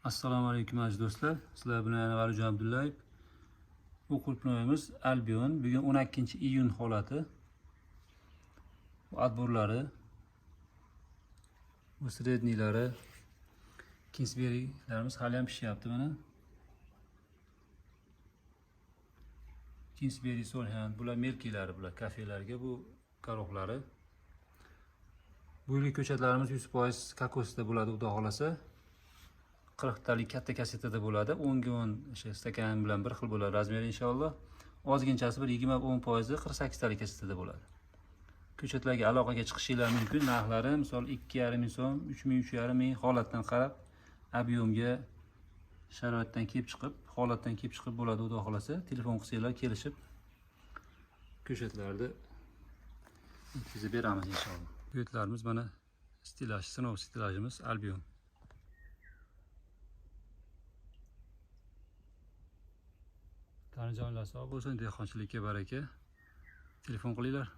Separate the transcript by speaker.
Speaker 1: Assalomu alaykum aziz do'stlar. Sizlar bilan Valijon Abdullayev. Bu qulpnoyimiz Albion. Bugun 12-iyun holati. Bu adborlari, bu sredniylari, Kingsbury'larimiz hali ham pishyapti mana. Kingsbury Solhan, bular Merkilari, bular kafelarga, bu karoqlari. Bu yilgi ko'chatlarimiz 100% kokosda bo'ladi, xudo xolasa. 40 talik katta kasetada bo'ladi. 10 ga 10 o'sha stakan bilan bir xil bo'ladi razmeri inshaalloh. Ozginchasi bir 20-10% 48 talik kasetada bo'ladi. Ko'chatlarga aloqaga chiqishinglar mumkin. Narxlari misol 2,5 ming so'm, 3 ming, 3,5 ming holatdan qarab, ob'yomga, sharoitdan kelib chiqib, holatdan kelib chiqib bo'ladi, xudo xolasa. Telefon qilsanglar kelishib ko'chatlarni yetkazib beramiz inshaalloh. Ko'chatlarimiz mana stilaj, sinov stilajimiz Albion. Tanijonlar sog' bo'lsin, dehqonchilikka baraka. Telefon qilinglar.